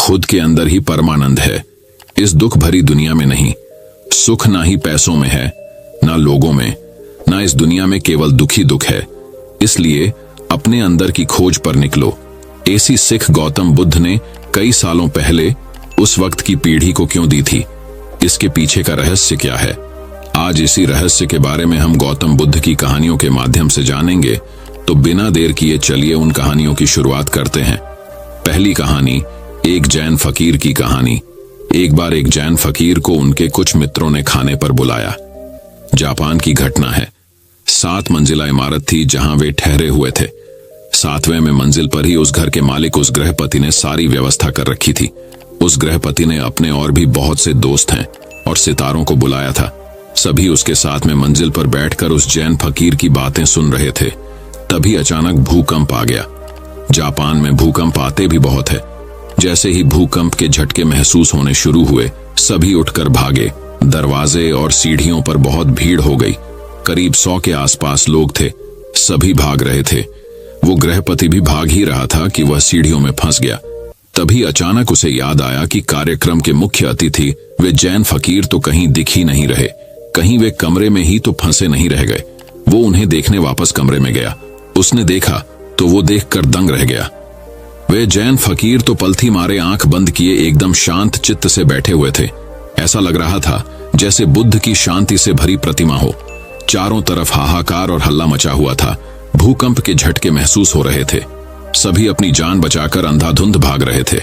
खुद के अंदर ही परमानंद है। इस दुख भरी दुनिया में नहीं। सुख ना ही पैसों में है, ना लोगों में, ना इस दुनिया में केवल दुखी दुख है। इसलिए अपने अंदर की खोज पर निकलो। ऐसी सिख गौतम बुद्ध ने कई सालों पहले उस वक्त की पीढ़ी को क्यों दी थी? इसके पीछे का रहस्य क्या है? आज इसी रहस्य के बारे में हम गौतम बुद्ध की कहानियों के माध्यम से जानेंगे। तो बिना देर किए चलिए उन कहानियों की शुरुआत करते हैं। पहली कहानी, एक जैन फकीर की कहानी। एक बार एक जैन फकीर को उनके कुछ मित्रों ने खाने पर बुलाया। जापान की घटना है। 7 मंजिला इमारत थी जहां वे ठहरे हुए थे। 7वें में मंजिल पर ही उस घर के मालिक, उस गृहपति ने सारी व्यवस्था कर रखी थी। उस गृहपति ने अपने और भी बहुत से दोस्त हैं और सितारों को बुलाया था। सभी उसके साथ में मंजिल पर बैठकर उस जैन फकीर की बातें सुन रहे थे। तभी अचानक भूकंप आ गया। जापान में भूकंप आते भी बहुत है। जैसे ही भूकंप के झटके महसूस होने शुरू हुए, सभी उठकर भागे। दरवाजे और सीढ़ियों पर बहुत भीड़ हो गई। करीब 100 के आसपास लोग थे। सभी भाग रहे थे। वो गृहपति भी भाग ही रहा था कि वह सीढ़ियों में फंस गया। तभी अचानक उसे याद आया कि कार्यक्रम के मुख्य अतिथि वे जैन फकीर तो कहीं दिख ही नहीं रहे। कहीं वे कमरे में ही तो फंसे नहीं रह गए। वो उन्हें देखने वापस कमरे में गया। उसने देखा तो वो देखकर दंग रह गया। वे जैन फकीर तो पलथी मारे आंख बंद किए एकदम शांत चित्त से बैठे हुए थे। ऐसा लग रहा था जैसे बुद्ध की शांति से भरी प्रतिमा हो। चारों तरफ हाहाकार और हल्ला मचा हुआ था। भूकंप के झटके महसूस हो रहे थे। सभी अपनी जान बचाकर अंधाधुंध भाग रहे थे।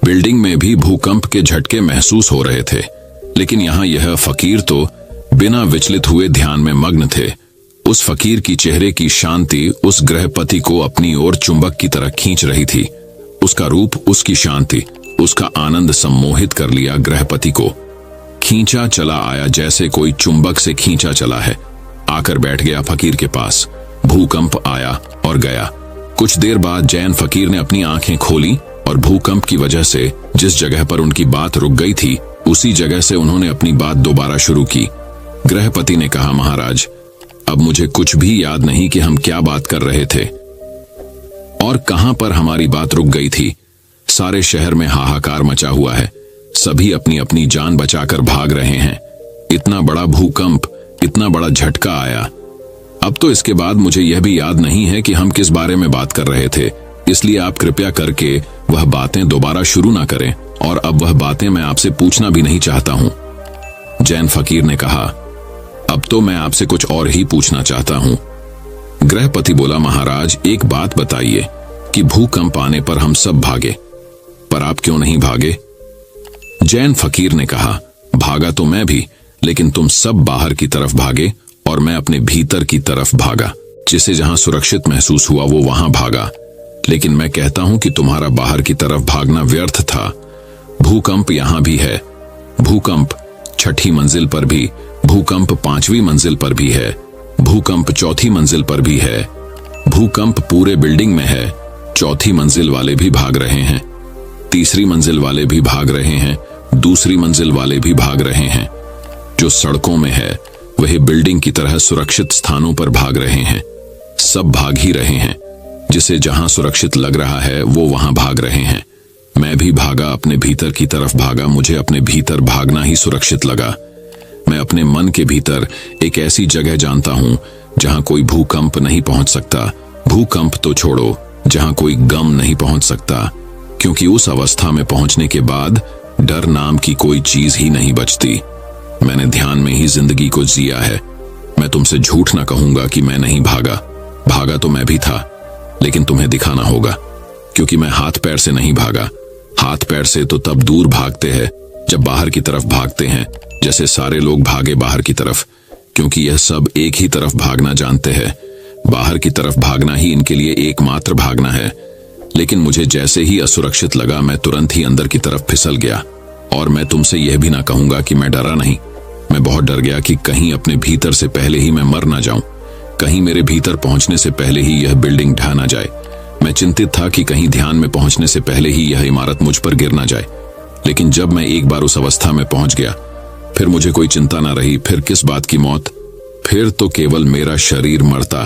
बिल्डिंग में भी भूकंप के झटके महसूस हो रहे थे, लेकिन यहाँ यह फकीर तो बिना विचलित हुए ध्यान में मग्न थे। उस फकीर की चेहरे की शांति उस गृहपति को अपनी ओर चुंबक की तरह खींच रही थी। उसका रूप, उसकी शांति, उसका आनंद सम्मोहित कर लिया गृहपति को। खींचा चला आया जैसे कोई चुंबक से खींचा चला है। आकर बैठ गया फकीर के पास। भूकंप आया और गया। कुछ देर बाद जैन फकीर ने अपनी आंखें खोली और भूकंप की वजह से जिस जगह पर उनकी बात रुक गई थी, उसी जगह से उन्होंने अपनी बात दोबारा शुरू की। गृहपति ने कहा, महाराज, अब मुझे कुछ भी याद नहीं कि हम क्या बात कर रहे थे और कहां पर हमारी बात रुक गई थी। सारे शहर में हाहाकार मचा हुआ है। सभी अपनी अपनी जान बचाकर भाग रहे हैं। इतना बड़ा भूकंप, इतना बड़ा झटका आया। अब तो इसके बाद मुझे यह भी याद नहीं है कि हम किस बारे में बात कर रहे थे। इसलिए आप कृपया करके वह बातें दोबारा शुरू ना करें और अब वह बातें मैं आपसे पूछना भी नहीं चाहता हूं। जैन फकीर ने कहा, अब तो मैं आपसे कुछ और ही पूछना चाहता हूं। गृहपति बोला, महाराज, एक बात बताइए कि भूकंप आने पर हम सब भागे, पर आप क्यों नहीं भागे? जैन फकीर ने कहा, भागा तो मैं भी, लेकिन तुम सब बाहर की तरफ भागे और मैं अपने भीतर की तरफ भागा। जिसे जहां सुरक्षित महसूस हुआ वो वहां भागा। लेकिन मैं कहता हूं कि तुम्हारा बाहर की तरफ भागना व्यर्थ था। भूकंप यहां भी है। भूकंप 6ठी मंजिल पर भी, भूकंप 5वीं मंजिल पर भी है, भूकंप 4थी मंजिल पर भी है। भूकंप पूरे बिल्डिंग में है। 4थी मंजिल वाले भी भाग रहे हैं, 3री मंजिल वाले भी भाग रहे हैं, 2री मंजिल वाले भी भाग रहे हैं। जो सड़कों में है वही बिल्डिंग की तरह सुरक्षित स्थानों पर भाग रहे हैं। सब भाग ही रहे हैं। जिसे जहां सुरक्षित लग रहा है वो वहां भाग रहे हैं। मैं भी भागा, अपने भीतर की तरफ भागा। मुझे अपने भीतर भागना ही सुरक्षित लगा। मैं अपने मन के भीतर एक ऐसी जगह जानता हूं जहां कोई भूकंप नहीं पहुंच सकता। भूकंप तो छोड़ो, जहां कोई गम नहीं पहुंच सकता, क्योंकि उस अवस्था में पहुंचने के बाद डर नाम की कोई चीज ही नहीं बचती। मैंने ध्यान में ही जिंदगी को जिया है। मैं तुमसे झूठ ना कहूंगा कि मैं नहीं भागा। भागा तो मैं भी था, लेकिन तुम्हें दिखाना होगा, क्योंकि मैं हाथ पैर से नहीं भागा। हाथ पैर से तो तब दूर भागते हैं जब बाहर की तरफ भागते हैं, जैसे सारे लोग भागे बाहर की तरफ, क्योंकि यह सब एक ही तरफ भागना जानते हैं। बाहर की तरफ भागना ही इनके लिए एकमात्र भागना है। लेकिन मुझे जैसे ही असुरक्षित लगा, मैं तुरंत ही अंदर की तरफ फिसल गया। और मैं तुमसे यह भी ना कहूंगा कि मैं डरा नहीं। मैं बहुत डर गया कि कहीं अपने भीतर से पहले ही मैं मर ना जाऊं, कहीं मेरे भीतर पहुंचने से पहले ही यह बिल्डिंग ढह ना जाए। मैं चिंतित था कि कहीं ध्यान में पहुंचने से पहले ही यह इमारत मुझ पर गिर ना जाए। लेकिन जब मैं एक बार उस अवस्था में पहुंच गया, फिर मुझे कोई चिंता ना रही। फिर किस बात की मौत? फिर तो केवल मेरा शरीर मरता,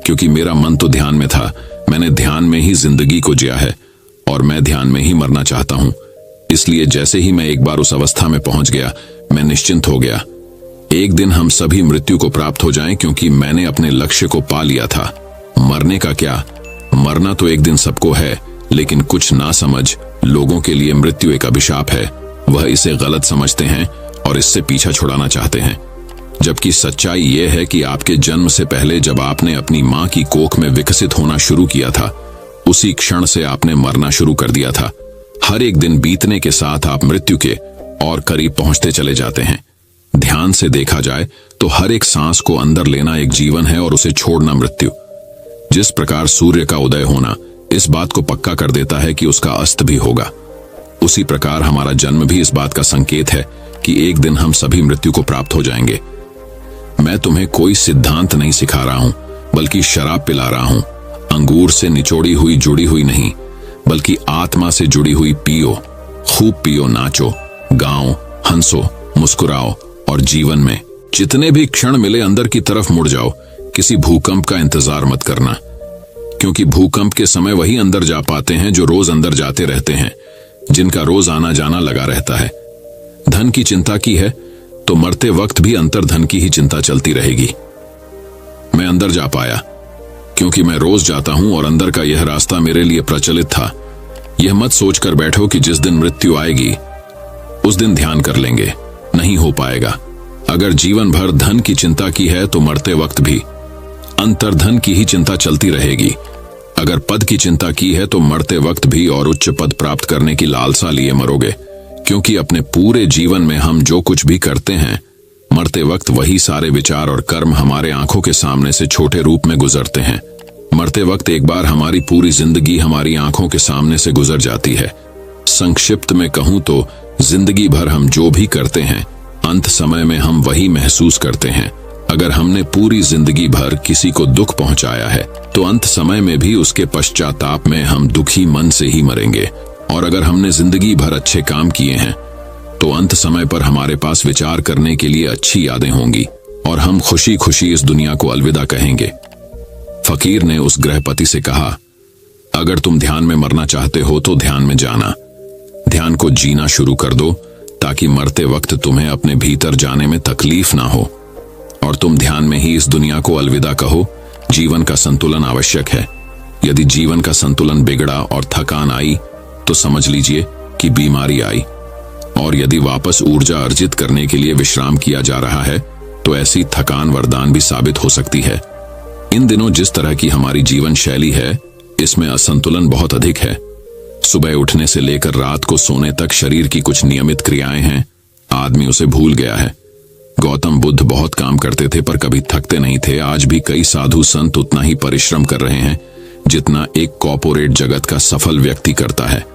क्योंकि मेरा मन तो ध्यान में था। मैंने ध्यान में ही जिंदगी को जिया है और मैं ध्यान में ही मरना चाहता हूं। इसलिए जैसे ही मैं एक बार उस अवस्था में पहुंच गया, मैं निश्चिंत हो गया। एक दिन हम सभी मृत्यु को प्राप्त हो जाएं, क्योंकि मैंने अपने लक्ष्य को पा लिया था। मरने का क्या, मरना तो एक दिन सबको है, लेकिन कुछ ना समझ लोगों के लिए मृत्यु एक अभिशाप है। वह इसे गलत समझते हैं और इससे पीछा छुड़ाना चाहते हैं, जबकि सच्चाई यह है कि आपके जन्म से पहले जब आपने अपनी मां की कोख में विकसित होना शुरू किया था, उसी क्षण से आपने मरना शुरू कर दिया था। हर एक दिन बीतने के साथ आप मृत्यु के और करीब पहुंचते चले जाते हैं। ध्यान से देखा जाए तो हर एक सांस को अंदर लेना एक जीवन है और उसे छोड़ना मृत्यु। जिस प्रकार सूर्य का उदय होना इस बात को पक्का कर देता है कि उसका अस्त भी होगा, उसी प्रकार हमारा जन्म भी इस बात का संकेत है कि एक दिन हम सभी मृत्यु को प्राप्त हो जाएंगे। मैं तुम्हें कोई सिद्धांत नहीं सिखा रहा हूं, बल्कि शराब पिला रहा हूं। अंगूर से निचोड़ी हुई जुड़ी हुई नहीं, बल्कि आत्मा से जुड़ी हुई पियो, खूब पियो, नाचो, गाओ, हंसो, मुस्कुराओ और जीवन में जितने भी क्षण मिले अंदर की तरफ मुड़ जाओ। किसी भूकंप का इंतजार मत करना, क्योंकि भूकंप के समय वही अंदर जा पाते हैं जो रोज अंदर जाते रहते हैं, जिनका रोज आना जाना लगा रहता है। धन की चिंता की है तो मरते वक्त भी अंतर धन की ही चिंता चलती रहेगी। मैं अंदर जा पाया क्योंकि मैं रोज जाता हूं और अंदर का यह रास्ता मेरे लिए प्रचलित था। यह मत सोचकर बैठो कि जिस दिन मृत्यु आएगी उस दिन ध्यान कर लेंगे, नहीं हो पाएगा। अगर जीवन भर धन की चिंता की है तो मरते वक्त भी अंतर्धन की ही चिंता चलती रहेगी। अगर पद की चिंता की है तो मरते वक्त भी और उच्च पद प्राप्त करने की लालसा लिए मरोगे, क्योंकि अपने पूरे जीवन में हम जो कुछ भी करते हैं, मरते वक्त वही सारे विचार और कर्म हमारे आंखों के सामने से छोटे रूप में गुजरते हैं। मरते वक्त एक बार हमारी पूरी जिंदगी हमारी आंखों के सामने से गुजर जाती है। संक्षिप्त में कहूं तो जिंदगी भर हम जो भी करते हैं, अंत समय में हम वही महसूस करते हैं। अगर हमने पूरी जिंदगी भर किसी को दुख पहुंचाया है तो अंत समय में भी उसके पश्चाताप में हम दुखी मन से ही मरेंगे। और अगर हमने जिंदगी भर अच्छे काम किए हैं तो अंत समय पर हमारे पास विचार करने के लिए अच्छी यादें होंगी और हम खुशी खुशी इस दुनिया को अलविदा कहेंगे। फकीर ने उस गृहपति से कहा, अगर तुम ध्यान में मरना चाहते हो तो ध्यान में जाना, ध्यान को जीना शुरू कर दो, ताकि मरते वक्त तुम्हें अपने भीतर जाने में तकलीफ ना हो और तुम ध्यान में ही इस दुनिया को अलविदा कहो। जीवन का संतुलन आवश्यक है। यदि जीवन का संतुलन बिगड़ा और थकान आई तो समझ लीजिए कि बीमारी आई, और यदि वापस ऊर्जा अर्जित करने के लिए विश्राम किया जा रहा है तो ऐसी थकान वरदान भी साबित हो सकती है। इन दिनों जिस तरह की हमारी जीवन शैली है, इसमें असंतुलन बहुत अधिक है। सुबह उठने से लेकर रात को सोने तक शरीर की कुछ नियमित क्रियाएं हैं, आदमी उसे भूल गया है। गौतम बुद्ध बहुत काम करते थे पर कभी थकते नहीं थे। आज भी कई साधु संत उतना ही परिश्रम कर रहे हैं जितना एक कॉर्पोरेट जगत का सफल व्यक्ति करता है,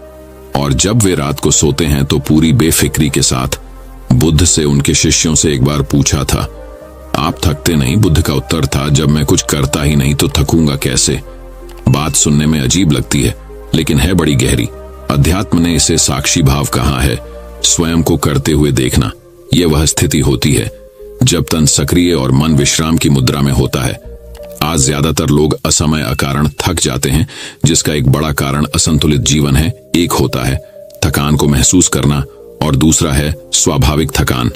और जब वे रात को सोते हैं तो पूरी बेफिक्री के साथ। बुद्ध से उनके शिष्यों से एक बार पूछा था, आप थकते नहीं? बुद्ध का उत्तर था, जब मैं कुछ करता ही नहीं तो थकूंगा कैसे। बात सुनने में अजीब लगती है लेकिन है बड़ी गहरी। अध्यात्म ने इसे साक्षी भाव कहा है, स्वयं को करते हुए देखना। यह वह स्थिति होती है जब तन सक्रिय और मन विश्राम की मुद्रा में होता है। आज ज्यादातर लोग असमय अकारण थक जाते हैं, जिसका एक बड़ा कारण असंतुलित जीवन है। एक होता है थकान को महसूस करना और दूसरा है स्वाभाविक थकान।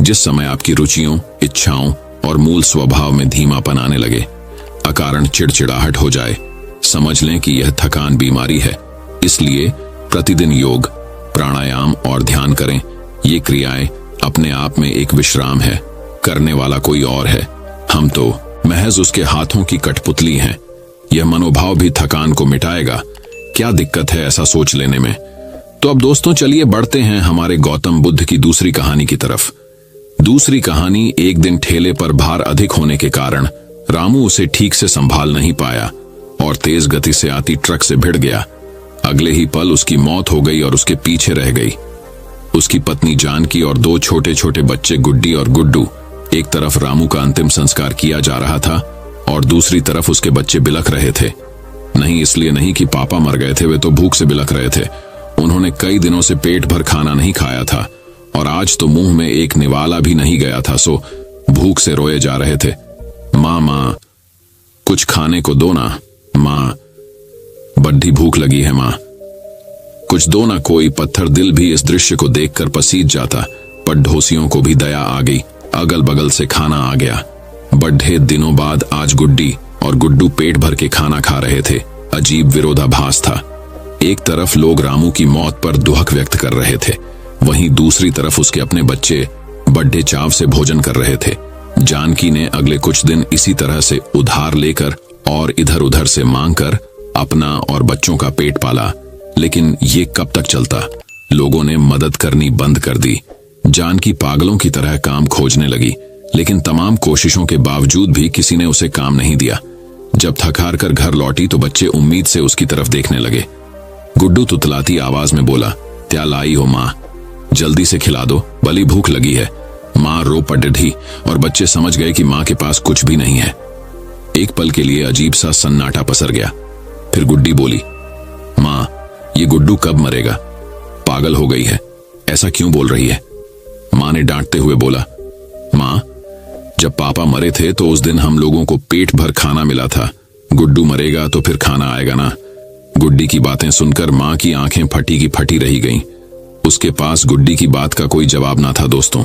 जिस समय आपकी रुचियों, इच्छाओं और मूल स्वभाव में धीमापन आने लगे, अकारण चिड़चिड़ाहट हो जाए, समझ लें कि यह थकान बीमारी है। इसलिए प्रतिदिन योग, प्राणायाम और ध्यान करें। ये क्रियाएं अपने आप में एक विश्राम है, करने वाला कोई और है, हम तो महज उसके हाथों की कठपुतली हैं। यह मनोभाव भी थकान को मिटाएगा। क्या दिक्कत है ऐसा सोच लेने में? तो अब दोस्तों चलिए बढ़ते हैं हमारे गौतम बुद्ध की दूसरी कहानी की तरफ। दूसरी कहानी, एक दिन ठेले पर भार अधिक होने के कारण रामू उसे ठीक से संभाल नहीं पाया और तेज गति से आती ट्रक से भिड़ गया। अगले ही पल उसकी मौत हो गई और उसके पीछे रह गई उसकी पत्नी जानकी और दो छोटे छोटे बच्चे गुड्डी और गुड्डू। एक तरफ रामू का अंतिम संस्कार किया जा रहा था और दूसरी तरफ उसके बच्चे बिलख रहे थे। नहीं इसलिए नहीं कि पापा मर गए थे, वे तो भूख से बिलख रहे थे। उन्होंने कई दिनों से पेट भर खाना नहीं खाया था और आज तो मुंह में एक निवाला भी नहीं गया था, सो भूख से रोए जा रहे थे। माँ माँ कुछ खाने को दो ना, माँ बड्ढी भूख लगी है माँ। कुछ दो ना कोई पत्थर दिल भी इस दृश्य को देखकर पसीज जाता, पर ढोसियों को भी दया आ गई। अगल बगल से खाना आ गया। बड़े दिनों बाद आज गुड्डी और गुड्डू पेट भर के खाना खा रहे थे। अजीब विरोधाभास था। एक तरफ लोग रामू की मौत पर दुहक व्यक्त कर रहे थे, वहीं दूसरी तरफ उसके अपने बच्चे बड़े चाव से भोजन कर रहे थे। जानकी ने अगले कुछ दिन इसी तरह से उधार लेकर और इधर उधर से मांगकर अपना और बच्चों का पेट पाला। लेकिन ये कब तक चलता? लोगों ने मदद करनी बंद कर दी। जानकी पागलों की तरह काम खोजने लगी, लेकिन तमाम कोशिशों के बावजूद भी किसी ने उसे काम नहीं दिया। जब थक हार कर घर लौटी तो बच्चे उम्मीद से उसकी तरफ देखने लगे। गुड्डू तुतलाती आवाज में बोला, क्या लाई हो माँ? जल्दी से खिला दो, भली भूख लगी है। माँ रो पड़ी और बच्चे समझ गए कि माँ के पास कुछ भी नहीं है। एक पल के लिए अजीब सा सन्नाटा पसर गया। फिर गुड्डी बोली, माँ ये गुड्डू कब मरेगा? पागल हो गई है, ऐसा क्यों बोल रही है? माँ ने डांटते हुए बोला, माँ जब पापा मरे थे तो उस दिन हम लोगों को पेट भर खाना मिला था। गुड्डू मरेगा तो फिर खाना आएगा ना। गुड्डी की बातें सुनकर माँ की आंखें फटी की फटी रही गईं। उसके पास गुड्डी की बात का कोई जवाब ना था। दोस्तों,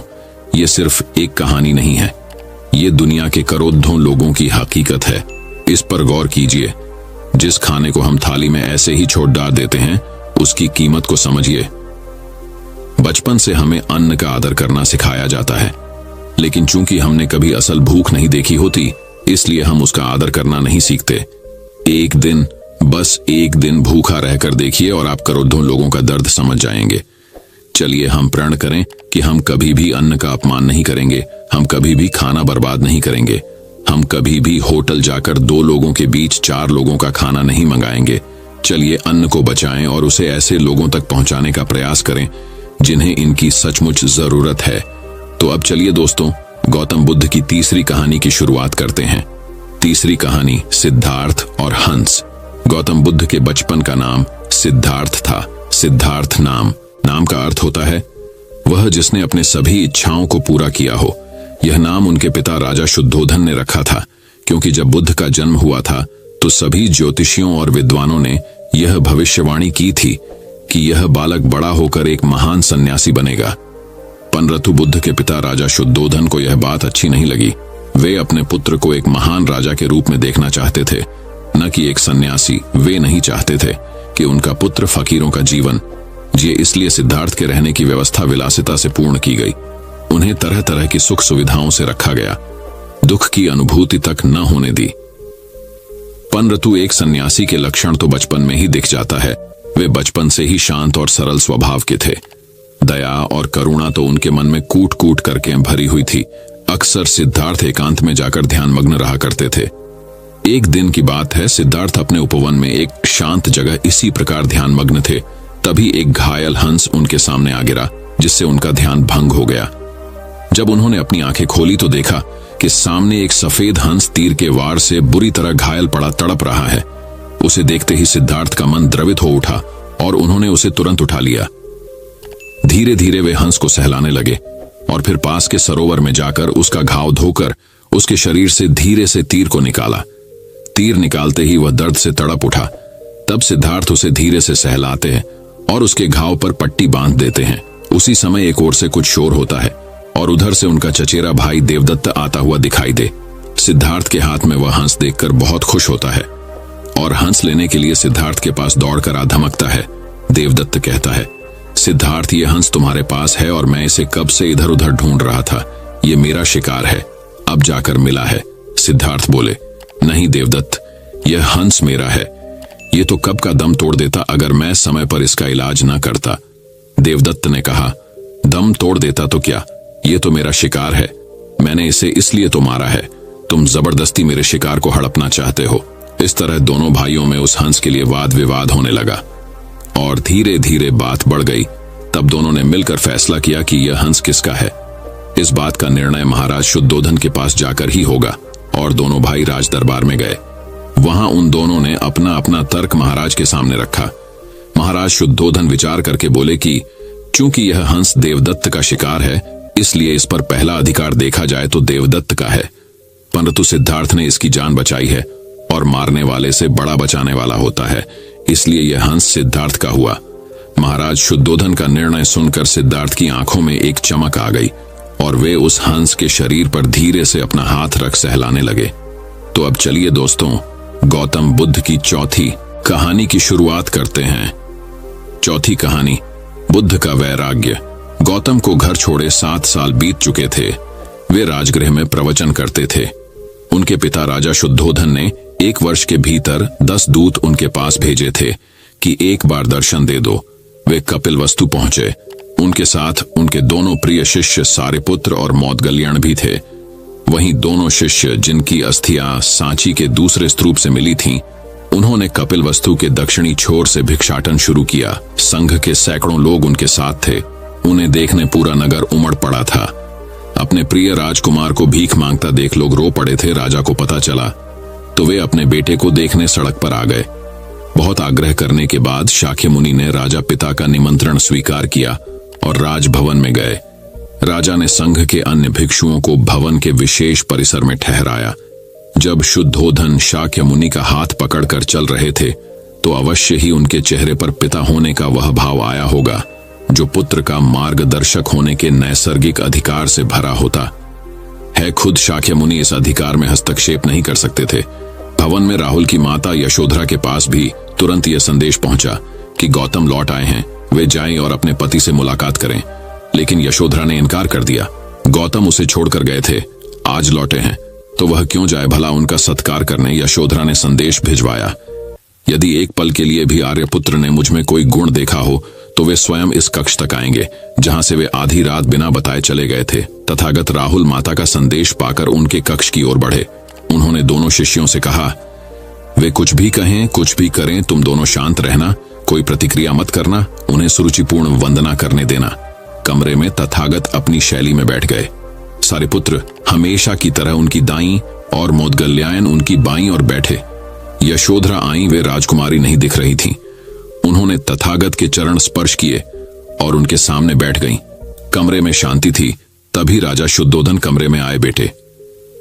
ये सिर्फ एक कहानी नहीं है, ये दुनिया के करोड़ों लोगों की हकीकत है। इस पर गौर कीजिए। जिस खाने को हम थाली में ऐसे ही छोड़ डाल देते हैं, उसकी कीमत को समझिए। बचपन से हमें अन्न का आदर करना सिखाया जाता है, लेकिन चूंकि हमने कभी असल भूख नहीं देखी होती, इसलिए हम उसका आदर करना नहीं सीखते। एक दिन, बस एक दिन भूखा रहकर देखिए और आप करोड़ों लोगों का दर्द समझ जाएंगे। चलिए हम प्रण करें कि हम कभी भी अन्न का अपमान नहीं करेंगे, हम कभी भी खाना बर्बाद नहीं करेंगे, हम कभी भी होटल जाकर 2 लोगों के बीच 4 लोगों का खाना नहीं मंगाएंगे। चलिए अन्न को बचाएं और उसे ऐसे लोगों तक पहुंचाने का प्रयास करें जिन्हें इनकी सचमुच जरूरत है। तो अब चलिए दोस्तों, गौतम बुद्ध की तीसरी कहानी की शुरुआत करते हैं। तीसरी कहानी, सिद्धार्थ और हंस। गौतम बुद्ध के बचपन का नाम सिद्धार्थ था। सिद्धार्थ नाम का अर्थ होता है वह जिसने अपने सभी इच्छाओं को पूरा किया हो। यह नाम उनके पिता राजा शुद्धोधन ने रखा था, क्योंकि जब बुद्ध का जन्म हुआ था तो सभी ज्योतिषियों और विद्वानों ने यह भविष्यवाणी की थी कि यह बालक बड़ा होकर एक महान सन्यासी बनेगा। परंतु बुद्ध के पिता राजा शुद्धोधन को यह बात अच्छी नहीं लगी। वे अपने पुत्र को एक महान राजा के रूप में देखना चाहते थे, न कि एक सन्यासी। वे नहीं चाहते थे कि उनका पुत्र फकीरों का जीवन जिए, इसलिए सिद्धार्थ के रहने की व्यवस्था विलासिता से पूर्ण की गई। उन्हें तरह तरह की सुख सुविधाओं से रखा गया, दुख की अनुभूति तक न होने दी। परंतु एक सन्यासी के लक्षण तो बचपन में ही दिख जाता है। वे बचपन से ही शांत और सरल स्वभाव के थे। दया और करुणा तो उनके मन में कूट कूट करके भरी हुई थी। अक्सर सिद्धार्थ एकांत में जाकर ध्यानमग्न रहा करते थे। एक दिन की बात है, सिद्धार्थ अपने उपवन में एक शांत जगह इसी प्रकार ध्यानमग्न थे। तभी एक घायल हंस उनके सामने आ गिरा, जिससे उनका ध्यान भंग हो गया। जब उन्होंने अपनी आंखें खोली तो देखा कि सामने एक सफेद हंस तीर के वार से बुरी तरह घायल पड़ा तड़प रहा है। उसे देखते ही सिद्धार्थ का मन द्रवित हो उठा और उन्होंने उसे तुरंत उठा लिया। धीरे धीरे वे हंस को सहलाने लगे और फिर पास के सरोवर में जाकर उसका घाव धोकर उसके शरीर से धीरे से तीर को निकाला। तीर निकालते ही वह दर्द से तड़प उठा। तब सिद्धार्थ उसे धीरे से सहलाते हैं और उसके घाव पर पट्टी बांध देते हैं। उसी समय एक ओर से कुछ शोर होता है और उधर से उनका चचेरा भाई देवदत्त आता हुआ दिखाई दे। सिद्धार्थ के हाथ में वह हंस देखकर बहुत खुश होता है और हंस लेने के लिए सिद्धार्थ के पास दौड़कर आ धमकता है। देवदत्त कहता है, सिद्धार्थ ये हंस तुम्हारे पास है और मैं इसे कब से इधर उधर ढूंढ रहा था। ये मेरा शिकार है, अब जाकर मिला है। सिद्धार्थ बोले, नहीं देवदत्त, यह हंस मेरा है। ये तो कब का दम तोड़ देता अगर मैं समय पर इसका इलाज न करता। देवदत्त ने कहा, दम तोड़ देता तो क्या, ये तो मेरा शिकार है। मैंने इसे इसलिए तो मारा है, तुम जबरदस्ती मेरे शिकार को हड़पना चाहते हो। इस तरह दोनों भाइयों में उस हंस के लिए वाद विवाद होने लगा और धीरे धीरे बात बढ़ गई। तब दोनों ने मिलकर फैसला किया कि यह हंस किसका है। इस बात का निर्णय महाराज शुद्धोधन के पास जाकर ही होगा और दोनों भाई राज दरबार में गए। वहां उन दोनों ने अपना अपना तर्क महाराज के सामने रखा। महाराज शुद्धोधन विचार करके बोले कि चूंकि यह हंस देवदत्त का शिकार है, इसलिए इस पर पहला अधिकार देखा जाए तो देवदत्त का है। परंतु सिद्धार्थ ने इसकी जान बचाई है और मारने वाले से बड़ा बचाने वाला होता है, इसलिए यह हंस सिद्धार्थ का हुआ। महाराज शुद्धोधन का निर्णय सुनकर सिद्धार्थ की आंखों में एक चमक आ गई और वे उस हंस के शरीर पर धीरे से अपना हाथ रख सहलाने लगे। तो अब चलिए दोस्तों, गौतम बुद्ध की चौथी कहानी की शुरुआत करते हैं। चौथी कहानी, बुद्ध का वैराग्य। गौतम को घर छोड़े 7 साल बीत चुके थे। वे राजगृह में प्रवचन करते थे। उनके पिता राजा शुद्धोधन ने 1 वर्ष के भीतर 10 दूत उनके पास भेजे थे कि एक बार दर्शन दे दो। वे कपिलवस्तु पहुंचे। उनके साथ उनके दोनों प्रिय शिष्य सारिपुत्र और मौदगल्याण भी थे। वहीं दोनों शिष्य जिनकी अस्थियां सांची के दूसरे स्तूप से मिली थीं, उन्होंने कपिलवस्तु के दक्षिणी छोर से भिक्षाटन शुरू किया। संघ के सैकड़ों लोग उनके साथ थे। उन्हें देखने पूरा नगर उमड़ पड़ा था। अपने प्रिय राजकुमार को भीख मांगता देख लोग रो पड़े थे। राजा को पता चला तो वे अपने बेटे को देखने सड़क पर आ गए। बहुत आग्रह करने के बाद शाक्य मुनि ने राजा पिता का निमंत्रण स्वीकार किया और राजभवन में गए। राजा ने संघ के अन्य भिक्षुओं को भवन के विशेष परिसर में ठहराया। जब शुद्धोधन शाक्य मुनि का हाथ पकड़कर चल रहे थे तो अवश्य ही उनके चेहरे पर पिता होने का वह भाव आया होगा जो पुत्र का मार्गदर्शक होने के नैसर्गिक अधिकार से भरा होता है। खुद शाक्य मुनि इस अधिकार में हस्तक्षेप नहीं कर सकते थे। भवन में राहुल की माता यशोधरा के पास भी तुरंत यह संदेश पहुंचा कि गौतम लौट आए हैं, वे जाएं और अपने पति से मुलाकात करें। लेकिन यशोधरा ने इनकार कर दिया। गौतम उसे छोड़कर गए थे, आज लौटे हैं तो वह क्यों जाए भला उनका सत्कार करने। यशोधरा ने संदेश भिजवाया, यदि एक पल के लिए भी आर्यपुत्र ने मुझ में कोई गुण देखा हो तो वे स्वयं इस कक्ष तक आएंगे जहां से वे आधी रात बिना बताए चले गए थे। तथागत राहुल माता का संदेश पाकर उनके कक्ष की ओर बढ़े। उन्होंने दोनों शिष्यों से कहा, वे कुछ भी कहें कुछ भी करें, तुम दोनों शांत रहना, कोई प्रतिक्रिया मत करना, उन्हें सुरुचिपूर्ण वंदना करने देना। कमरे में तथागत अपनी शैली में बैठ गए। सारिपुत्र हमेशा की तरह उनकी दाईं और मौदगल्यायन उनकी बाईं ओर बैठे। यशोधरा आई, वे राजकुमारी नहीं दिख रही थीं। उन्होंने तथागत के चरण स्पर्श किए और उनके सामने बैठ गईं। कमरे में शांति थी। तभी राजा शुद्धोधन कमरे में आए। बेटे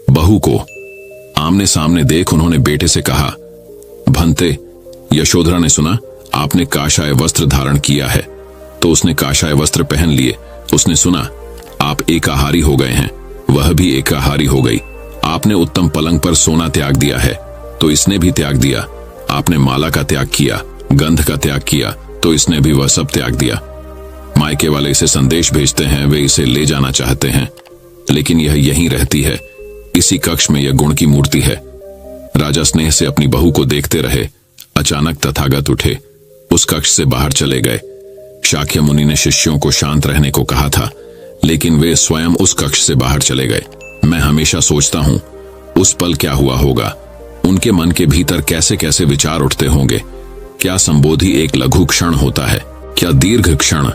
बहू को आमने सामने देख उन्होंने बेटे से कहा, भंते। यशोधरा ने सुना आपने काषाय वस्त्र धारण किया है तो उसने काषाय वस्त्र पहन लिए। उसने सुना आप एकाहारी हो गए हैं, वह भी एकाहारी हो गई। आपने उत्तम पलंग पर सोना त्याग दिया है तो इसने भी त्याग दिया। आपने माला का त्याग किया, गंध का त्याग किया तो इसने भी वह सब त्याग दिया। मायके वाले इसे संदेश भेजते हैं, वे इसे ले जाना चाहते हैं, लेकिन यह यहीं रहती है। इसी कक्ष में यह गुण की मूर्ति है। राजा स्नेह से अपनी बहू को देखते रहे। अचानक तथागत उठे, उस कक्ष से बाहर चले गए। शाक्य मुनि ने शिष्यों को शांत रहने को कहा था, लेकिन वे स्वयं उस कक्ष से बाहर चले गए। मैं हमेशा सोचता हूं उस पल क्या हुआ होगा, उनके मन के भीतर कैसे कैसे विचार उठते होंगे। क्या संबोधि एक लघु क्षण होता है, क्या दीर्घ क्षण?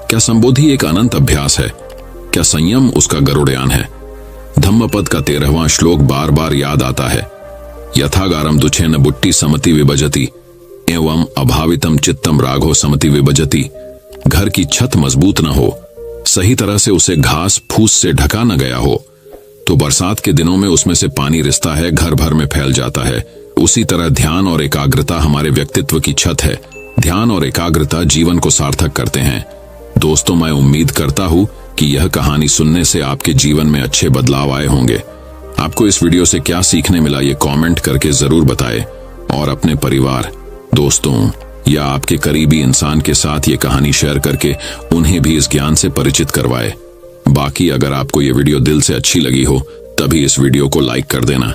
क्या संबोधि एक अनंत अभ्यास है? क्या संयम उसका गरुड़यान है? धम्मपद का 13वां श्लोक बार बार याद आता है, यथागारम दुछेन बुट्टी समति विभजति एवं अभावितम चित्तम राघो समति विभजति। घर की छत मजबूत न हो, सही तरह से उसे घास फूस से ढका न गया हो तो बरसात के दिनों में उसमें से पानी रिसता है, घर भर में फैल जाता है। उसी तरह ध्यान और एकाग्रता हमारे व्यक्तित्व की छत है। ध्यान और एकाग्रता जीवन को सार्थक करते हैं। दोस्तों, मैं उम्मीद करता हूं कि यह कहानी सुनने से आपके जीवन में अच्छे बदलाव आए होंगे। आपको इस वीडियो से क्या सीखने मिला ये कमेंट करके जरूर बताएं और अपने परिवार, दोस्तों या आपके करीबी इंसान के साथ ये कहानी शेयर करके उन्हें भी इस ज्ञान से परिचित करवाएं। बाकी अगर आपको ये वीडियो दिल से अच्छी लगी हो तभी इस वीडियो को लाइक कर देना,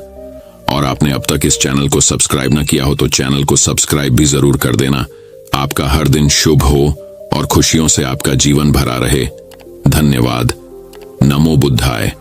और आपने अब तक इस चैनल को सब्सक्राइब न किया हो तो चैनल को सब्सक्राइब भी जरूर कर देना। आपका हर दिन शुभ हो और खुशियों से आपका जीवन भरा रहे। धन्यवाद। नमो बुद्धाय।